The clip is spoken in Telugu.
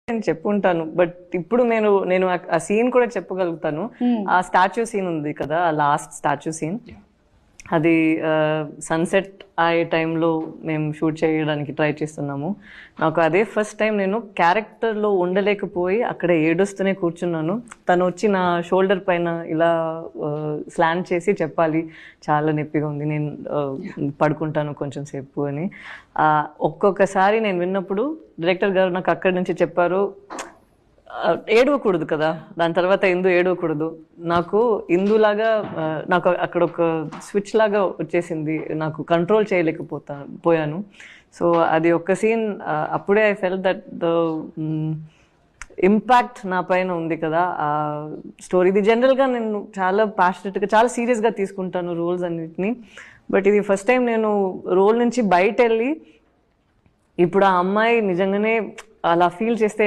నేను చెప్పుంటాను, బట్ ఇప్పుడు నేను ఆ సీన్ కూడా చెప్పగలుగుతాను. ఆ స్టాచ్యూ సీన్ ఉంది కదా, ఆ లాస్ట్ స్టాచ్యూ సీన్, అది సన్సెట్ అయ్యే టైంలో మేము షూట్ చేయడానికి ట్రై చేస్తున్నాము. నాకు అదే ఫస్ట్ టైం నేను క్యారెక్టర్లో ఉండలేకపోయి అక్కడ ఏడుస్తూనే కూర్చున్నాను. తను వచ్చి నా షోల్డర్ పైన ఇలా స్లాండ్ చేసి చెప్పాలి, చాలా నొప్పిగా ఉంది, నేను పడుకుంటాను కొంచెం సేపు అని. ఒక్కొక్కసారి నేను విన్నప్పుడు డైరెక్టర్ గారు నాకు అక్కడి నుంచి చెప్పారు, ఏడవకూడదు కదా, దాని తర్వాత ఇందు ఏడవకూడదు. నాకు ఇందులాగా నాకు అక్కడ ఒక స్విచ్ లాగా వచ్చేసింది, నాకు కంట్రోల్ పోయాను. సో అది ఒక సీన్, అప్పుడే I felt that the impact నా పైన ఉంది కదా ఆ స్టోరీ. ఇది జనరల్గా నేను చాలా ప్యాషనెట్గా, చాలా సీరియస్గా తీసుకుంటాను రోల్స్ అన్నిటిని. బట్ ఇది ఫస్ట్ టైం నేను రోల్ నుంచి బయట వెళ్ళి ఇప్పుడు ఆ అమ్మాయి నిజంగానే అలా ఫీల్ చేస్తే